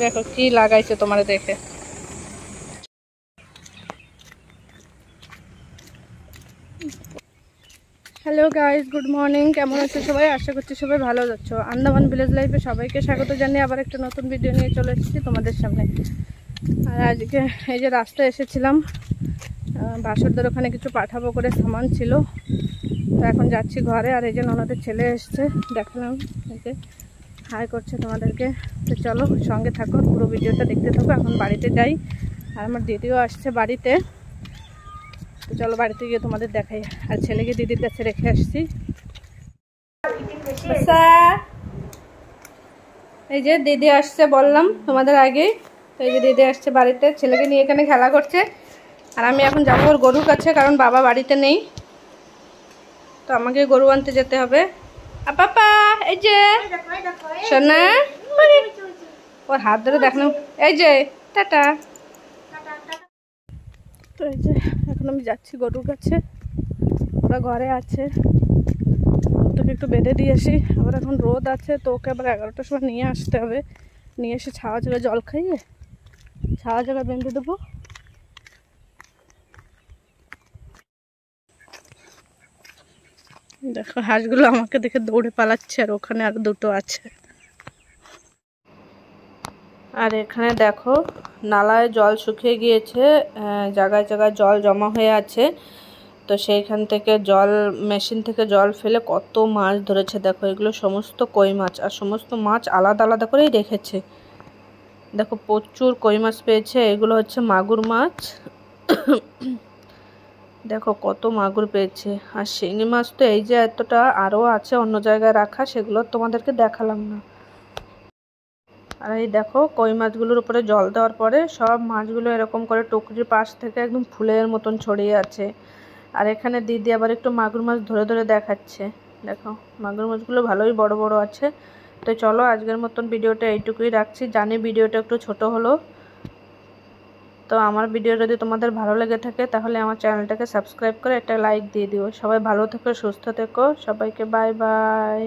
দেখো কি লাগাইছে তোমার দেখে। Hello guys, good morning. কেমন আছো সবাই? আশা করছি সবাই ভালো যাচ্ছ। আন্দামান ভিলেজ লাইফে সবাইকে স্বাগত জানিয়ে আবার একটা নতুন ভিডিও নিয়ে চলে এসেছি তোমাদের সামনে। আর আজকে এই যে রাস্তায় এসেছিলাম, বাসরদের ওখানে কিছু পাঠাবো করে সামান ছিল, তো এখন যাচ্ছি ঘরে। আর এই যে ননদের ছেলে এসছে, দেখালাম, এই যে হাই করছে তোমাদেরকে। তো চলো সঙ্গে থাকো, পুরো ভিডিওটা দেখতে থাকো। এখন বাড়িতে যাই, আর আমার দিদিও আসছে বাড়িতে। তো চলো বাড়িতে গিয়ে তোমাদের দেখাই। আর ছেলেকে দিদির কাছে রেখে আসছি। এই যে দিদি আসছে, বললাম তোমাদের আগে। তো এই যে দিদি আসছে বাড়িতে, ছেলেকে নিয়ে এখানে খেলা করছে। আর আমি এখন যাবো ওর গরুর কাছে, কারণ বাবা বাড়িতে নেই, তো আমাকে গরু আনতে যেতে হবে। পাপা এই যে সোনা, ওর হাত ধরে দেখানো। এই যে টাটা। তো এই যে এখন আমি যাচ্ছি গরুর কাছে, ওরা ঘরে আছে। ওকে একটু বেঁধে দিয়ে আসি, আবার এখন রোদ আছে, তো ওকে আবার 11টার সময় নিয়ে আসতে হবে। নিয়ে এসে ছাওয়া জায়গায় জল খাইয়ে ছাওয়া জায়গায় বেঁধে দেবো। দেখো হাঁসগুলো আমাকে দেখে দৌড়ে পালাচ্ছে, আর ওখানে আর দুটো আছে। আর এখানে দেখো নালায় জল শুকিয়ে গিয়েছে, জায়গায় জায়গায় জল জমা হয়ে আছে। তো সেইখান থেকে জল, মেশিন থেকে জল ফেলে কত মাছ ধরেছে দেখো। এগুলো সমস্ত কই মাছ, আর সমস্ত মাছ আলাদা আলাদা করেই রেখেছে। দেখো প্রচুর কই মাছ পেয়েছে। এগুলো হচ্ছে মাগুর মাছ। দেখো কত মাগুর পেয়েছে। আর শিঙি মাছ তো এই যে এতটা, আরও আছে অন্য জায়গায় রাখা, সেগুলো তোমাদেরকে দেখালাম না। আর এই দেখো কই মাছগুলোর উপরে জল দেওয়ার পরে সব মাছগুলো এরকম করে টুকরির পাশ থেকে একদম ফুলের মতন ছড়িয়ে আছে। আর এখানে দিদি আবার একটু মাগুর মাছ ধরে ধরে দেখাচ্ছে। দেখো মাগুর মাছগুলো ভালোই বড় বড় আছে। তো চলো আজকের মতন ভিডিওটা এইটুকুই রাখছি। জানি ভিডিওটা একটু ছোট হলো, তো আমার ভিডিও যদি তোমাদের ভালো লেগে থাকে তাহলে আমার চ্যানেলটাকে সাবস্ক্রাইব করে একটা লাইক দিয়ে দিও। সবাই ভালো থেকো, সুস্থ থেকো, সবাইকে বাই বাই।